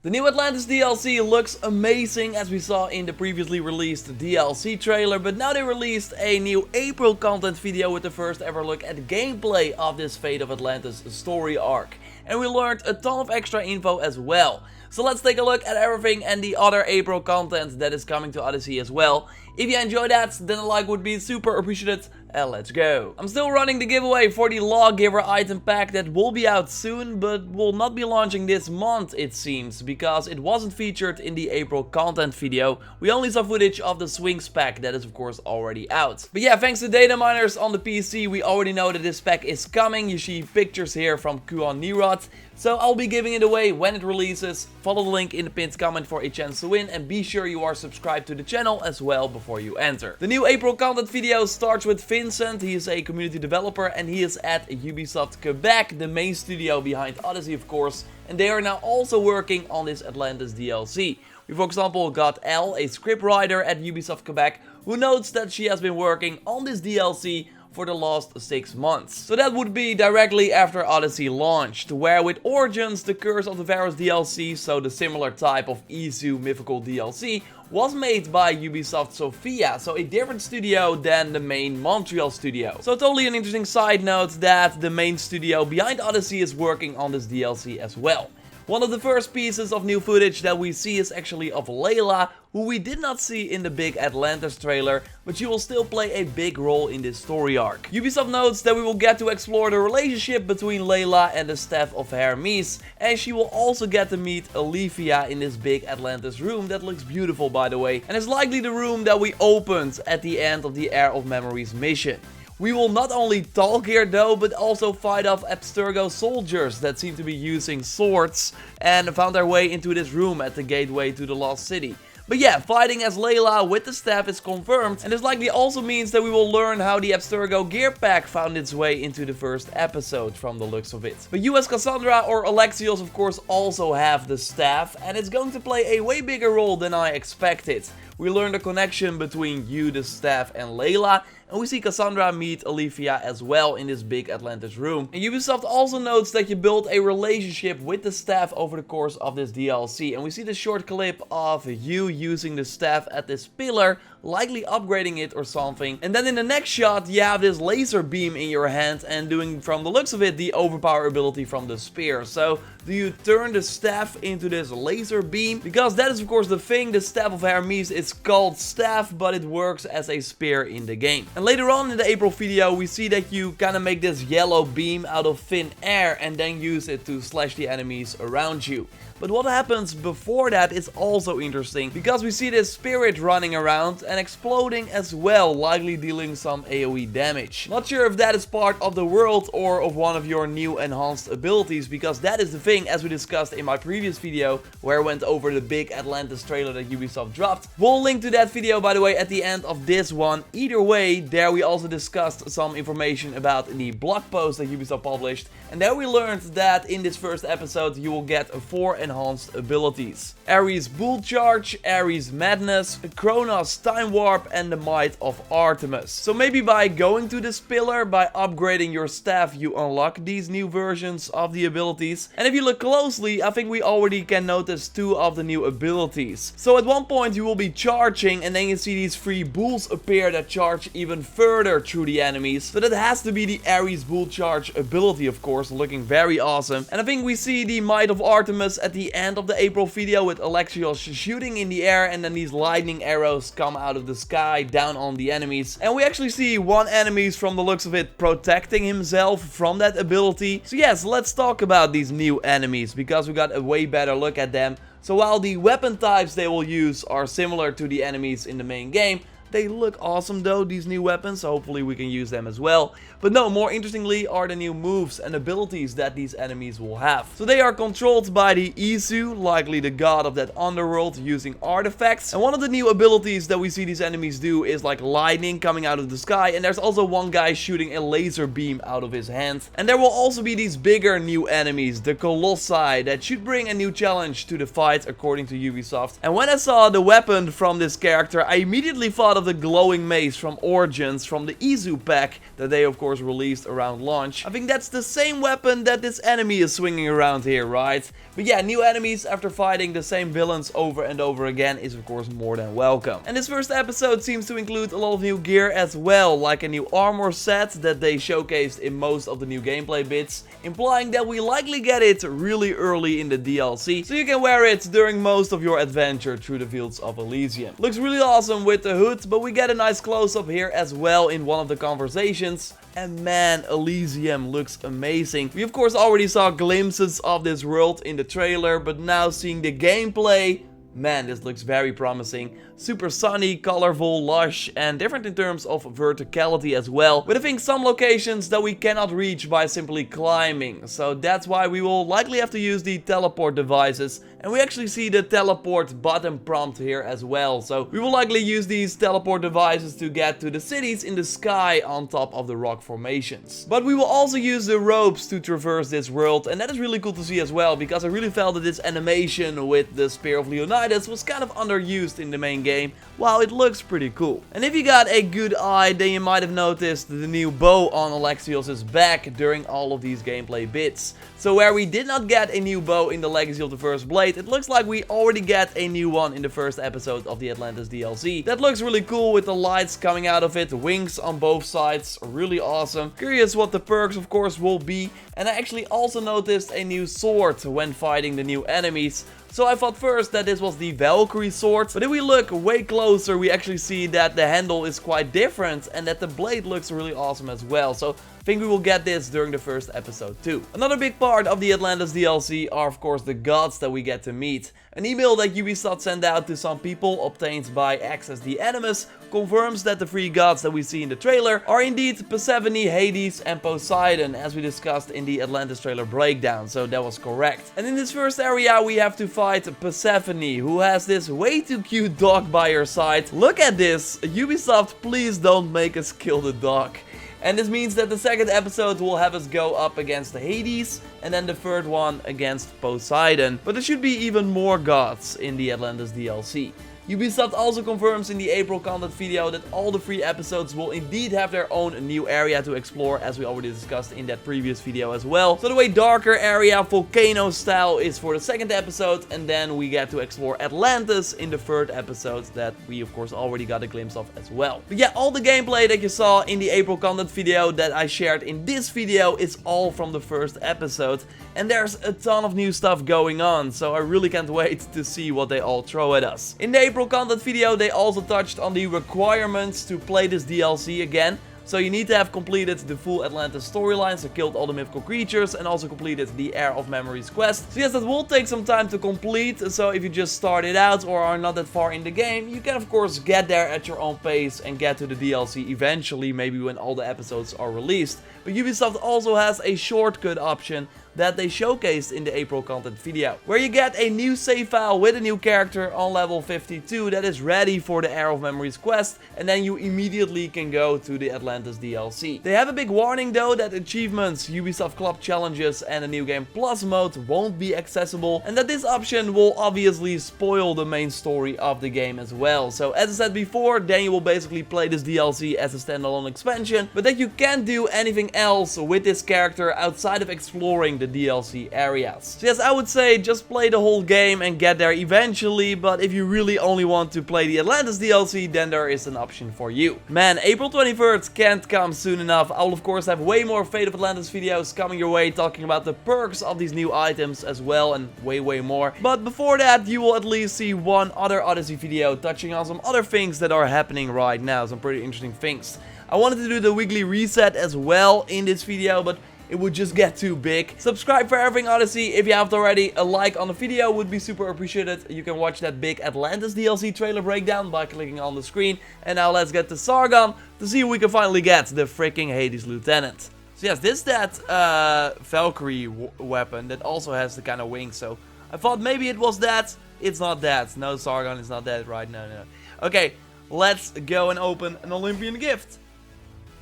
The new Atlantis DLC looks amazing, as we saw in the previously released DLC trailer, but now they released a new April content video with the first ever look at gameplay of this Fate of Atlantis story arc. And we learned a ton of extra info as well. So let's take a look at everything and the other April content that is coming to Odyssey as well. If you enjoyed that, then a like would be super appreciated, and let's go. I'm still running the giveaway for the Lawgiver item pack that will be out soon, but will not be launching this month it seems, because it wasn't featured in the April content video. We only saw footage of the Swings pack that is of course already out. But yeah, thanks to data miners on the PC, we already know that this pack is coming. You see pictures here from Kuan Nirot. So I'll be giving it away when it releases. Follow the link in the pinned comment for a chance to win, and be sure you are subscribed to the channel as well before you enter. The new April content video starts with Vincent. He is a community developer and he is at Ubisoft Quebec, the main studio behind Odyssey of course, and they are now also working on this Atlantis DLC. We for example got Elle, a scriptwriter at Ubisoft Quebec, who notes that she has been working on this DLC for the last 6 months. So that would be directly after Odyssey launched, where with Origins, the Curse of the Varus DLC, so the similar type of Izu mythical DLC, was made by Ubisoft Sofia, so a different studio than the main Montreal studio. So totally an interesting side note that the main studio behind Odyssey is working on this DLC as well. One of the first pieces of new footage that we see is actually of Layla, who we did not see in the big Atlantis trailer, but she will still play a big role in this story arc. Ubisoft notes that we will get to explore the relationship between Layla and the staff of Hermes, and she will also get to meet Olivia in this big Atlantis room that looks beautiful by the way, and is likely the room that we opened at the end of the Heir of Memories mission. We will not only talk here though, but also fight off Abstergo soldiers that seem to be using swords and found their way into this room at the gateway to the Lost City. But yeah, fighting as Layla with the staff is confirmed, and this likely also means that we will learn how the Abstergo gear pack found its way into the first episode from the looks of it. But you as Cassandra or Alexios of course also have the staff, and it's going to play a way bigger role than I expected. We learn the connection between you, the staff, and Layla, and we see Cassandra meet Olivia as well in this big Atlantis room. And Ubisoft also notes that you build a relationship with the staff over the course of this DLC, and we see the short clip of you using the staff at this pillar, likely upgrading it or something. And then in the next shot you have this laser beam in your hand and doing, from the looks of it, the overpower ability from the spear. So do you turn the staff into this laser beam? Because that is of course the thing, the staff of Hermes is called staff, but it works as a spear in the game. And later on in the April video we see that you kind of make this yellow beam out of thin air and then use it to slash the enemies around you. But what happens before that is also interesting, because we see this spirit running around and exploding as well, likely dealing some AoE damage. Not sure if that is part of the world or of one of your new enhanced abilities, because that is the thing, as we discussed in my previous video where I went over the big Atlantis trailer that Ubisoft dropped. We'll link to that video by the way at the end of this one. Either way, there we also discussed some information about the blog post that Ubisoft published, and there we learned that in this first episode you will get 4 enhanced abilities: Ares Bull Charge, Ares Madness, Kronos Time Warp, and the Might of Artemis. So maybe by going to this pillar, by upgrading your staff, you unlock these new versions of the abilities. And if you look closely, I think we already can notice 2 of the new abilities. So at one point you will be charging, and then you see these 3 bulls appear that charge even further through the enemies. So that has to be the Ares Bull Charge ability of course, looking very awesome. And I think we see the Might of Artemis at the end of the April video with Alexios shooting in the air, and then these lightning arrows come out of the sky down on the enemies. And we actually see one enemy from the looks of it protecting himself from that ability. So yes, let's talk about these new enemies, because we got a way better look at them. So while the weapon types they will use are similar to the enemies in the main game, they look awesome though, these new weapons, so hopefully we can use them as well. But no, more interestingly are the new moves and abilities that these enemies will have. So they are controlled by the Izu, likely the god of that underworld, using artifacts. And one of the new abilities that we see these enemies do is like lightning coming out of the sky, and there's also one guy shooting a laser beam out of his hand. And there will also be these bigger new enemies, the Colossi, that should bring a new challenge to the fight according to Ubisoft. And when I saw the weapon from this character, I immediately thought of the glowing mace from Origins from the Izu pack that they of course released around launch. I think that's the same weapon that this enemy is swinging around here, right? But yeah, new enemies after fighting the same villains over and over again is of course more than welcome. And this first episode seems to include a lot of new gear as well, like a new armor set that they showcased in most of the new gameplay bits, implying that we likely get it really early in the DLC, so you can wear it during most of your adventure through the fields of Elysium. Looks really awesome with the hood, but we get a nice close-up here as well in one of the conversations. And man, Elysium looks amazing. We of course already saw glimpses of this world in the trailer, but now seeing the gameplay, man, this looks very promising. Super sunny, colorful, lush, and different in terms of verticality as well. But I think some locations that we cannot reach by simply climbing. So that's why we will likely have to use the teleport devices. And we actually see the teleport button prompt here as well. So we will likely use these teleport devices to get to the cities in the sky on top of the rock formations. But we will also use the ropes to traverse this world. And that is really cool to see as well, because I really felt that this animation with the Spear of Leonidas was kind of underused in the main game. Wow, it looks pretty cool. And if you got a good eye, then you might have noticed the new bow on Alexios' back during all of these gameplay bits. So where we did not get a new bow in the Legacy of the First Blade, it looks like we already get a new one in the first episode of the Atlantis DLC. That looks really cool with the lights coming out of it, wings on both sides, really awesome. Curious what the perks of course will be. And I actually also noticed a new sword when fighting the new enemies. So I thought first that this was the Valkyrie sword, but if we look way closer, we actually see that the handle is quite different and that the blade looks really awesome as well. So I think we will get this during the first episode too. Another big part of the Atlantis DLC are of course the gods that we get to meet. An email that Ubisoft sent out to some people, obtained by Access the Animus, confirms that the three gods that we see in the trailer are indeed Persephone, Hades and Poseidon, as we discussed in the Atlantis trailer breakdown, so that was correct. And in this first area we have to fight Persephone, who has this way too cute dog by her side. Look at this! Ubisoft, please don't make us kill the dog. And this means that the second episode will have us go up against Hades, and then the third one against Poseidon. But there should be even more gods in the Atlantis DLC. Ubisoft also confirms in the April content video that all the 3 episodes will indeed have their own new area to explore, as we already discussed in that previous video as well. So the way darker area, volcano style, is for the second episode, and then we get to explore Atlantis in the third episode that we of course already got a glimpse of as well. But yeah, all the gameplay that you saw in the April content video that I shared in this video is all from the first episode. And there's a ton of new stuff going on, so I really can't wait to see what they all throw at us. In the April content video, they also touched on the requirements to play this DLC again. So you need to have completed the full Atlantis storyline, so killed all the mythical creatures, and also completed the Heir of Memories quest. So yes, that will take some time to complete, so if you just started out or are not that far in the game, you can of course get there at your own pace and get to the DLC eventually, maybe when all the episodes are released. But Ubisoft also has a shortcut option that they showcased in the April content video, where you get a new save file with a new character on level 52 that is ready for the Heir of Memories quest, and then you immediately can go to the Atlantis DLC. They have a big warning though that achievements, Ubisoft Club challenges and the New Game Plus mode won't be accessible, and that this option will obviously spoil the main story of the game as well. So as I said before, then you will basically play this DLC as a standalone expansion, but that you can't do anything else with this character outside of exploring the DLC areas. So yes, I would say just play the whole game and get there eventually, but if you really only want to play the Atlantis DLC, then there is an option for you. Man, April 23rd can't come soon enough. I will of course have way more Fate of Atlantis videos coming your way, talking about the perks of these new items as well, and way more. But before that, you will at least see one other Odyssey video touching on some other things that are happening right now, some pretty interesting things. I wanted to do the weekly reset as well in this video, but it would just get too big. Subscribe for everything Odyssey if you haven't already. A like on the video would be super appreciated. You can watch that big Atlantis DLC trailer breakdown by clicking on the screen. And now let's get to Sargon to see if we can finally get the freaking Hades Lieutenant. So yes, this is that Valkyrie weapon that also has the kind of wings. So I thought maybe it was that. It's not that. No, Sargon is not that, right? No. Okay, let's go and open an Olympian gift.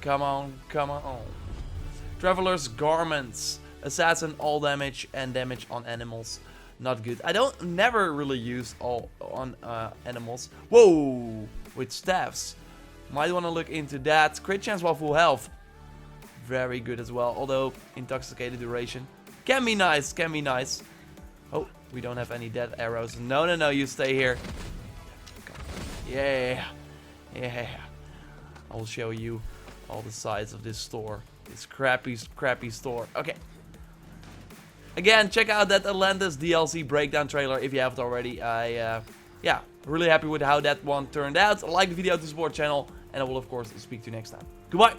Come on. Traveler's Garments. Assassin all damage and damage on animals. Not good. I never really use all on animals. Whoa! With staffs. Might want to look into that. Crit chance while full health. Very good as well. Although, intoxicated duration. Can be nice, can be nice. Oh, we don't have any dead arrows. No, no, no, you stay here. Yeah. Yeah. I'll show you all the sides of this store. This crappy store. Okay. Again, check out that Atlantis DLC breakdown trailer if you haven't already. Yeah, really happy with how that one turned out. Like the video to support the channel. And I will, of course, speak to you next time. Goodbye.